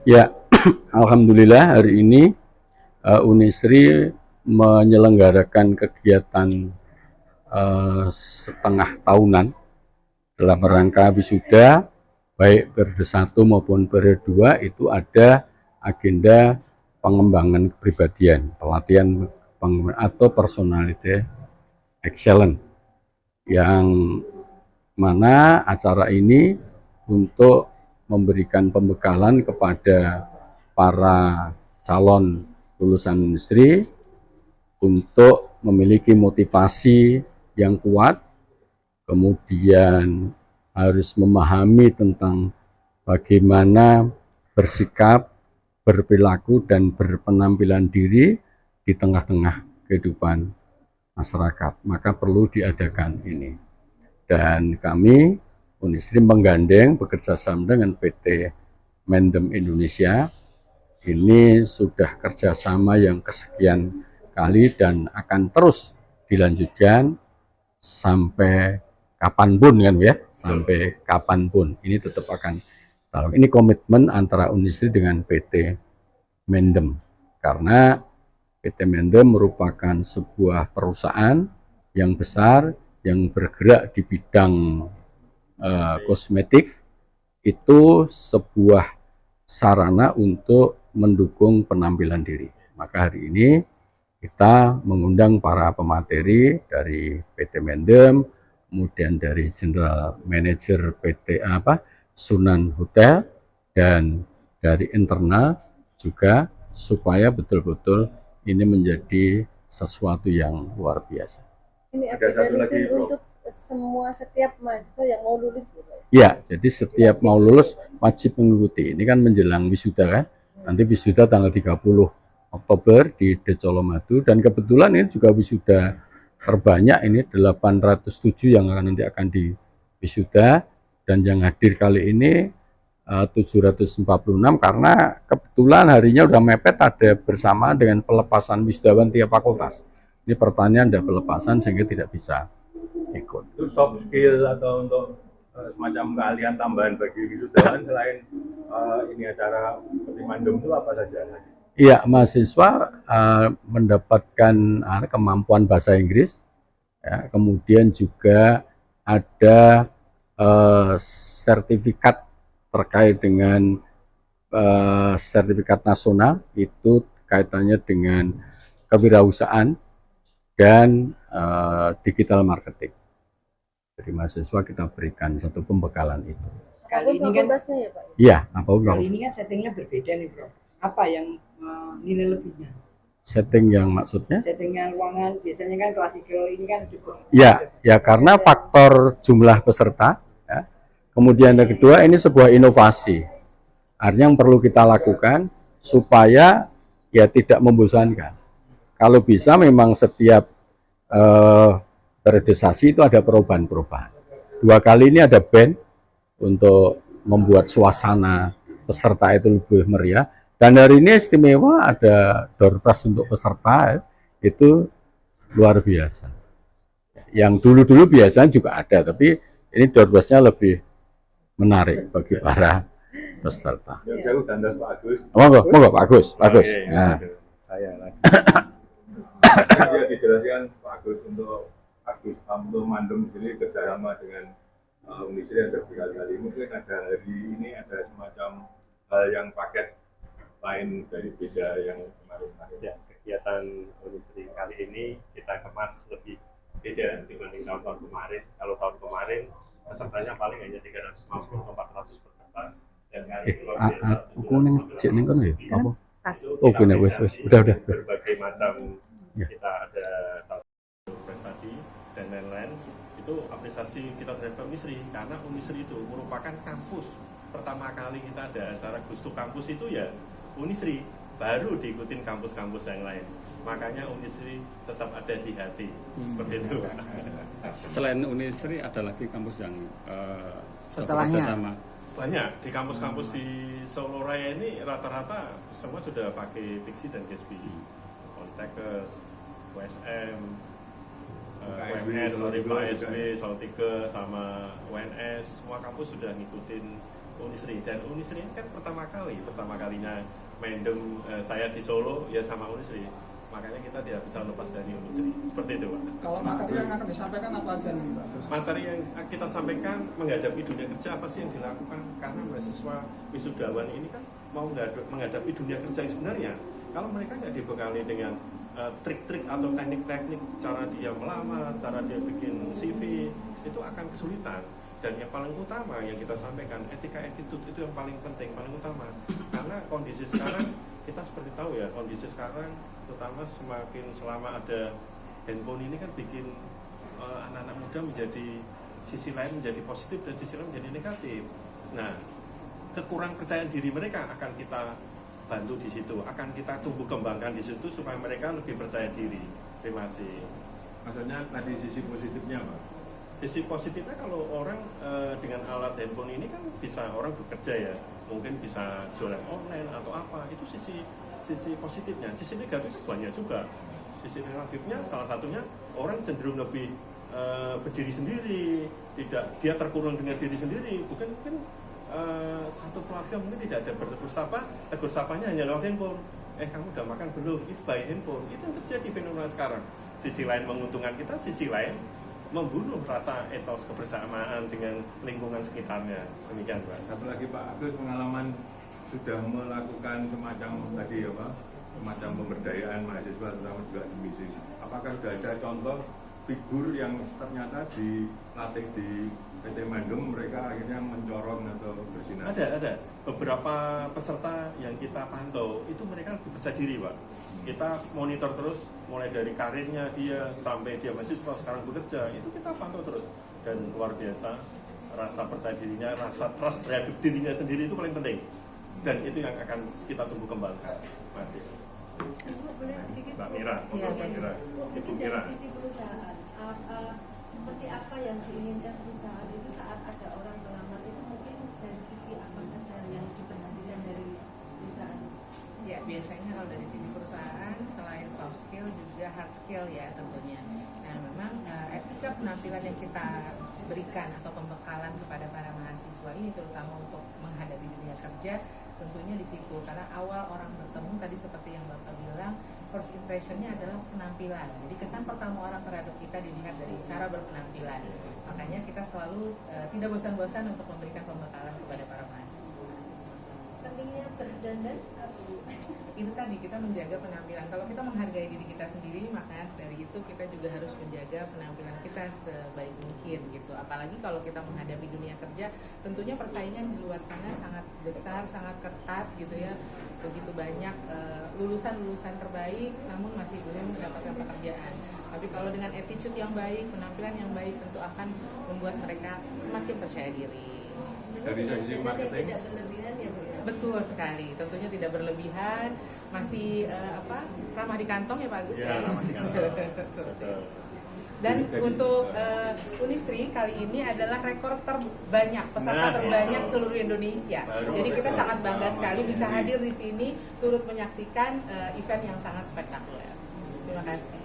Ya, alhamdulillah hari ini Unisri menyelenggarakan kegiatan setengah tahunan dalam rangka wisuda, baik periode 1 maupun periode 2 itu ada agenda pengembangan kepribadian, pelatihan pengembangan atau personality excellence, yang mana acara ini untuk memberikan pembekalan kepada para calon lulusan industri untuk memiliki motivasi yang kuat, kemudian harus memahami tentang bagaimana bersikap, berperilaku, dan berpenampilan diri di tengah-tengah kehidupan masyarakat. Maka perlu diadakan ini. Dan kami Unisri menggandeng bekerjasama dengan PT Mendem Indonesia. Ini sudah kerjasama yang kesekian kali dan akan terus dilanjutkan sampai kapanpun kan ya, sampai kapanpun ini tetap akan. Ini komitmen antara Unisri dengan PT Mendem, karena PT Mendem merupakan sebuah perusahaan yang besar yang bergerak di bidang kosmetik. Itu sebuah sarana untuk mendukung penampilan diri. Maka hari ini kita mengundang para pemateri dari PT Mendem, kemudian dari General Manager PT Sunan Hotel, dan dari internal juga, supaya betul-betul ini menjadi sesuatu yang luar biasa. Ini aplikasi untuk semua setiap mahasiswa yang mau lulus gitu. Ya, jadi setiap mau lulus wajib mengikuti. Ini kan menjelang wisuda kan. Nanti wisuda tanggal 30 Oktober di Decolomadu, dan kebetulan ini juga wisuda terbanyak, ini 807 yang nanti akan di wisuda, dan yang hadir kali ini 746 karena kebetulan harinya udah mepet, ada bersamaan dengan pelepasan wisudawan tiap fakultas. Ini pertanyaan dan pelepasan sehingga tidak bisa ikut. Itu soft skill atau untuk semacam keahlian tambahan bagi wisudawan selain ini acara seperti Mandem itu apa saja? Iya, mahasiswa mendapatkan kemampuan bahasa Inggris, ya, kemudian juga ada sertifikat terkait dengan sertifikat nasional, itu kaitannya dengan kewirausahaan dan digital marketing. Jadi mahasiswa kita berikan satu pembekalan itu. Kali ini kan ya, Pak? Iya, apapun. Kali ini kan settingnya berbeda nih, Bro. Apa yang nilai lebihnya? Setting yang maksudnya? Settingnya ruangan biasanya kan klasikal, ini kan cukup. Ya karena faktor jumlah peserta. Ya. Kemudian yang kedua, ini sebuah inovasi. Artinya yang perlu kita lakukan supaya ya tidak membosankan. Kalau bisa memang setiap periodisasi itu ada perubahan-perubahan. 2 kali ini ada band untuk membuat suasana peserta itu lebih meriah. Dan hari ini istimewa ada door prize untuk peserta, itu luar biasa. Yang dulu-dulu biasanya juga ada, tapi ini door prize-nya lebih menarik bagi para peserta. Jauh tandas Pak Agus. Monggo Pak Agus. Okay, nah. Saya lagi. Dia dijelaskan Pak Agus untuk Mandem ini kerjasama dengan Unisri ada berkali-kali. Mungkin ada hari ini ada semacam hal yang paket lain dari beda yang kemarin-kemarin. Ya, kegiatan Unisri kali ini kita kemas lebih beda dibanding tahun-tahun kemarin. Kalau tahun kemarin pesertanya paling hanya 350 atau 400 peserta, dan kali ini aku ning cek ning kono ya apa? Oh, benar, wes udah. Berbagai macam ya. Kita ada prestasi dan lain-lain. Itu apresiasi kita terhadap Unisri, karena Unisri itu merupakan kampus pertama kali kita ada acara Gustu Kampus itu ya Unisri, baru diikutin kampus-kampus yang lain. Makanya Unisri tetap ada di hati. Seperti itu. Selain Unisri ada lagi kampus yang setelahnya sama. Banyak di kampus-kampus di Solo Raya ini rata-rata semua sudah pakai Pixi dan Gatsby. Kontakers, USM, UMS, KSB, Saltiga, sama UNS, semua kampus sudah ngikutin Unisri. Dan Unisri ini kan pertama kalinya Mendem saya di Solo ya sama Unisri. Makanya kita tidak bisa lepas dari Unisri. Seperti itu, Pak. Kalau materi yang akan disampaikan apa aja nih, Pak? Materi yang kita sampaikan menghadapi dunia kerja apa sih yang dilakukan, karena mahasiswa wisudawan ini kan mau menghadapi dunia kerja yang sebenarnya kalau mereka nggak dibekali dengan trik-trik atau teknik-teknik cara dia melamar, cara dia bikin CV, itu akan kesulitan. Dan yang paling utama yang kita sampaikan, etika attitude itu yang paling penting, paling utama. Karena kondisi sekarang, kita seperti tahu ya, kondisi sekarang terutama semakin selama ada handphone ini kan bikin anak-anak muda menjadi sisi lain menjadi positif dan sisi lain menjadi negatif. Nah, kekurang percayaan diri mereka akan kita bantu di situ, akan kita tumbuh kembangkan di situ supaya mereka lebih percaya diri. Terima kasih. Maksudnya tadi sisi positifnya Pak? Sisi positifnya kalau orang dengan alat handphone ini kan bisa orang bekerja ya, mungkin bisa jualan online atau apa, itu sisi positifnya. Sisi negatifnya banyak juga. Sisi negatifnya salah satunya orang cenderung lebih berdiri sendiri, dia terkurung dengan diri sendiri, bukan mungkin satu keluarga mungkin tidak ada tegur sapanya hanya lewat handphone. Kamu udah makan belum? Itu by handphone. Itu yang terjadi fenomena sekarang. Sisi lain menguntungkan kita, sisi lain membunuh rasa etos kebersamaan dengan lingkungan sekitarnya. Demikian, Pak. Satu lagi Pak Agus, pengalaman sudah melakukan semacam tadi ya Pak, semacam pemberdayaan mahasiswa terutama juga di MISI. Apakah sudah ada contoh figur yang ternyata dilatih di PT Mandem mereka akhirnya mencorong atau bersinar? Ada. Beberapa peserta yang kita pantau itu mereka lebih percaya diri, Pak. Kita monitor terus mulai dari karirnya dia sampai dia mahasiswa sekarang bekerja, itu kita pantau terus dan luar biasa rasa percaya dirinya, rasa trust terhadap dirinya sendiri itu paling penting dan itu yang akan kita tumbuh kembangkan. Masih. Ibu boleh sedikit Mbak Mira, ya, Mbak Mira. mungkin dari sisi perusahaan seperti apa yang diinginkan perusahaan itu saat ada orang melamar itu mungkin dari sisi apa saja yang diperhatikan dari perusahaan? Ya, biasanya kalau dari sisi perusahaan selain soft skill juga hard skill ya tentunya. Nah, memang etika penampilan yang kita berikan atau pembekalan kepada para mahasiswa ini terutama untuk menghadapi dunia kerja tentunya di situ, karena awal orang bertemu tadi seperti yang Bapak bilang, first impressionnya adalah penampilan. Jadi kesan pertama orang terhadap kita dilihat dari cara berpenampilan. Makanya kita selalu tidak bosan-bosan untuk memberikan pembekalan kepada para mahasiswa. Pentingnya berdandan Itu tadi kita menjaga penampilan. Kalau kita menghargai diri kita sendiri, maka dari itu kita juga harus menjaga penampilan kita sebaik mungkin gitu. Apalagi kalau kita menghadapi dunia kerja, tentunya persaingan di luar sana sangat besar, sangat ketat gitu ya. Begitu banyak lulusan-lulusan terbaik, namun masih belum mendapatkan pekerjaan. Tapi kalau dengan attitude yang baik, penampilan yang baik, tentu akan membuat mereka semakin percaya diri. Dari sisi marketing tidak berlebihan ya Bu ya? Betul sekali, tentunya tidak berlebihan, masih ramah di kantong ya Pak Agus. Ya, ramah di kantong. Betul. Dan untuk Unisri kali ini adalah rekor terbanyak, peserta terbanyak seluruh Indonesia. Jadi kita sangat bangga sekali bisa hadir di sini, turut menyaksikan event yang sangat spektakuler. Terima kasih.